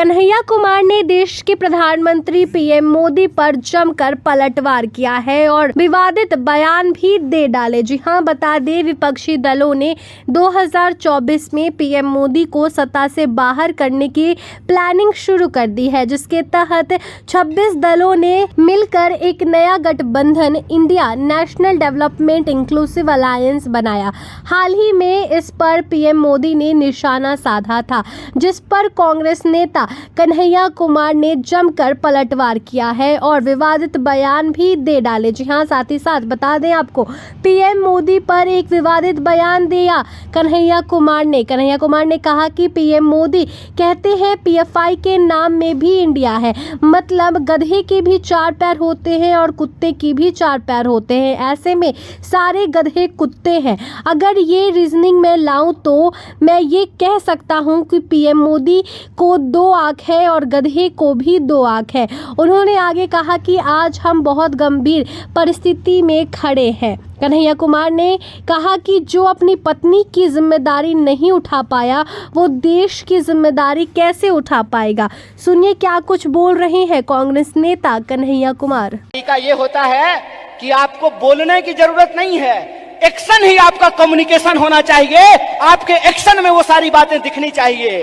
कन्हैया कुमार ने देश के प्रधानमंत्री पीएम मोदी पर जमकर पलटवार किया है और विवादित बयान भी दे डाले। जी हां, बता दें, विपक्षी दलों ने 2024 में पीएम मोदी को सत्ता से बाहर करने की प्लानिंग शुरू कर दी है, जिसके तहत 26 दलों ने मिलकर एक नया गठबंधन India national development inclusive alliance बनाया। हाल ही में इस पर पीएम मोदी ने निशाना साधा था, जिस पर कांग्रेस नेता कन्हैया कुमार ने जमकर पलटवार किया है और विवादित बयान भी दे डाले। जी हां, साथ ही साथ बता दें आपको, पीएम मोदी पर एक विवादित बयान दिया कन्हैया कुमार ने कहा कि पीएम मोदी कहते हैं पीएफआई के नाम में भी इंडिया है, मतलब गधे के भी 4 पैर होते हैं और कुत्ते की भी 4 पैर होते हैं, ऐसे में सारे गधे कुत्ते हैं। अगर ये रीजनिंग में लाऊं तो मैं ये कह सकता हूं कि पीएम मोदी को 2 आंख है और गधे को भी 2 आंख है। उन्होंने आगे कहा कि आज हम बहुत गंभीर परिस्थिति में खड़े हैं। कन्हैया कुमार ने कहा कि जो अपनी पत्नी की जिम्मेदारी नहीं उठा पाया, वो देश की जिम्मेदारी कैसे उठा पाएगा। सुनिए क्या कुछ बोल रहे हैं कांग्रेस नेता कन्हैया कुमार। का ये होता है कि आपको बोलने की जरूरत नहीं है, एक्शन ही आपका कम्युनिकेशन होना चाहिए। आपके एक्शन में वो सारी बातें दिखनी चाहिए।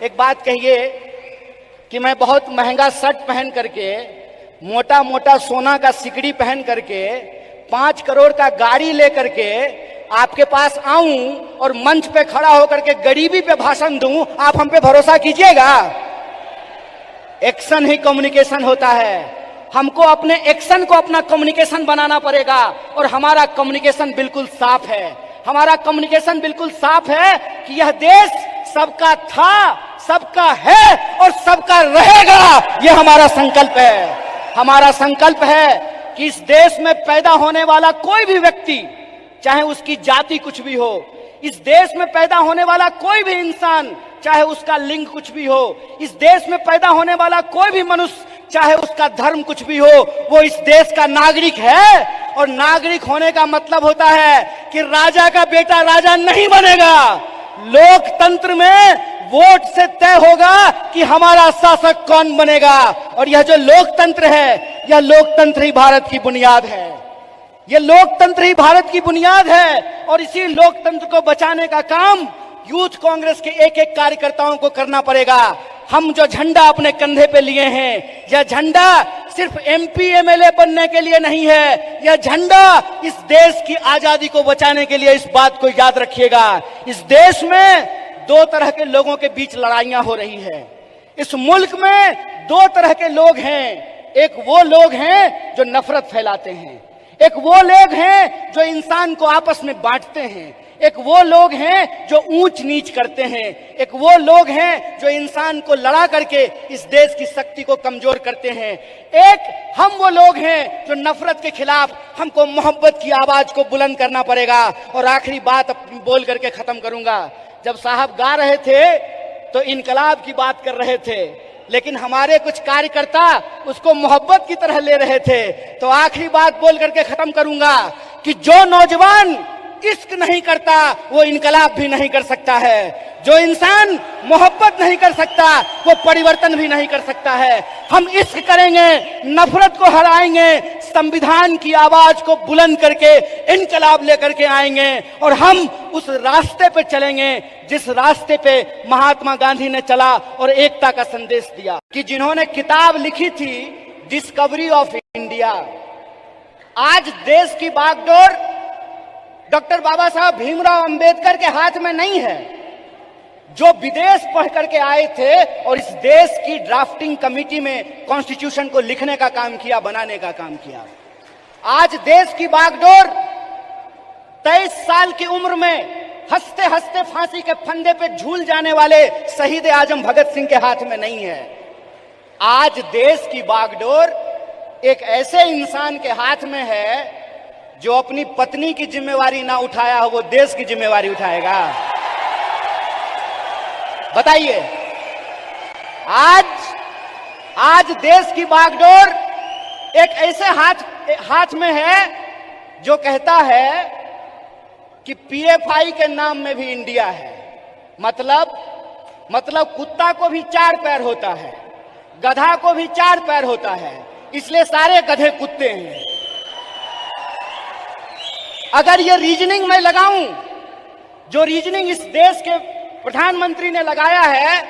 एक बात कहिए कि मैं बहुत महंगा शर्ट पहन करके, मोटा मोटा सोना का सिकड़ी पहन करके, 5 करोड़ का गाड़ी लेकर के आपके पास आऊं और मंच पे खड़ा होकर के गरीबी पे भाषण दूं, आप हम पे भरोसा कीजिएगा? एक्शन ही कम्युनिकेशन होता है। हमको अपने एक्शन को अपना कम्युनिकेशन बनाना पड़ेगा और हमारा कम्युनिकेशन बिल्कुल साफ है। हमारा कम्युनिकेशन बिल्कुल साफ है कि यह देश सबका था, सबका है और सबका रहेगा। यह हमारा संकल्प है। हमारा संकल्प है कि इस देश में पैदा होने वाला कोई भी व्यक्ति, चाहे उसकी जाति कुछ भी हो, इस देश में पैदा होने वाला कोई भी इंसान, चाहे उसका लिंग कुछ भी हो, इस देश में पैदा होने वाला कोई भी मनुष्य, चाहे उसका धर्म कुछ भी हो, वो इस देश का नागरिक है। और नागरिक होने का मतलब होता है कि राजा का बेटा राजा नहीं बनेगा। लोकतंत्र में वोट से तय होगा कि हमारा शासक कौन बनेगा। और यह जो लोकतंत्र है, यह लोकतंत्र ही भारत की बुनियाद है। यह लोकतंत्र ही भारत की बुनियाद है। और इसी लोकतंत्र को बचाने का काम यूथ कांग्रेस के एक एक कार्यकर्ताओं को करना पड़ेगा। हम जो झंडा अपने कंधे पे लिए हैं, यह झंडा सिर्फ एमपी एमएलए बनने के लिए नहीं है। यह झंडा इस देश की आजादी को बचाने के लिए। इस बात को याद रखिएगा। इस देश में 2 तरह के लोगों के बीच लड़ाइयां हो रही है। इस मुल्क में 2 तरह के लोग हैं। एक वो लोग हैं जो नफरत फैलाते हैं, एक वो लोग हैं जो इंसान को आपस में बांटते हैं, एक वो लोग हैं जो ऊंच नीच करते हैं, एक वो लोग हैं जो इंसान को लड़ा करके इस देश की शक्ति को कमजोर करते हैं। एक हम वो लोग हैं जो नफरत के खिलाफ हमको मोहब्बत की आवाज को बुलंद करना पड़ेगा। और आखिरी बात अपनी बोल करके खत्म करूंगा। जब साहब गा रहे थे तो इनकलाब की बात कर रहे थे, लेकिन हमारे कुछ कार्यकर्ता उसको मोहब्बत की तरह ले रहे थे। तो आखिरी बात बोल करके खत्म करूंगा कि जो नौजवान इश्क नहीं करता वो इनकलाब भी नहीं कर सकता है। जो इंसान मोहब्बत नहीं कर सकता वो परिवर्तन भी नहीं कर सकता है। हम इश्क करेंगे, नफरत को हराएंगे, संविधान की आवाज को बुलंद करके इनकलाब लेकर के आएंगे और हम उस रास्ते पे चलेंगे जिस रास्ते पे महात्मा गांधी ने चला और एकता का संदेश दिया। कि जिन्होंने किताब लिखी थी डिस्कवरी ऑफ इंडिया, आज देश की बागडोर डॉक्टर बाबा साहब भीमराव अंबेडकर के हाथ में नहीं है, जो विदेश पढ़ करके आए थे और इस देश की ड्राफ्टिंग कमेटी में कॉन्स्टिट्यूशन को लिखने का काम किया, बनाने का काम किया। आज देश की बागडोर 23 साल की उम्र में हंसते हंसते फांसी के फंदे पे झूल जाने वाले शहीद आजम भगत सिंह के हाथ में नहीं है। आज देश की बागडोर एक ऐसे इंसान के हाथ में है जो अपनी पत्नी की जिम्मेवारी ना उठाया हो, वो देश की जिम्मेवारी उठाएगा। बताइए, आज देश की बागडोर एक ऐसे हाथ में है जो कहता है कि पीएफआई के नाम में भी इंडिया है। मतलब मतलब कुत्ता को भी 4 पैर होता है, गधा को भी 4 पैर होता है, इसलिए सारे गधे कुत्ते हैं। अगर ये रीजनिंग मैं लगाऊं, जो रीजनिंग इस देश के प्रधानमंत्री ने लगाया है,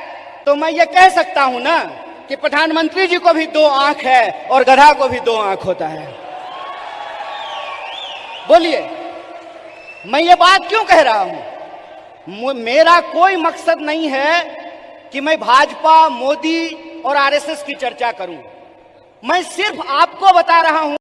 तो मैं ये कह सकता हूं ना कि प्रधानमंत्री जी को भी 2 आंख है और गधा को भी 2 आंख होता है। बोलिए, मैं ये बात क्यों कह रहा हूं? मेरा कोई मकसद नहीं है कि मैं भाजपा, मोदी और आरएसएस की चर्चा करूं। मैं सिर्फ आपको बता रहा हूं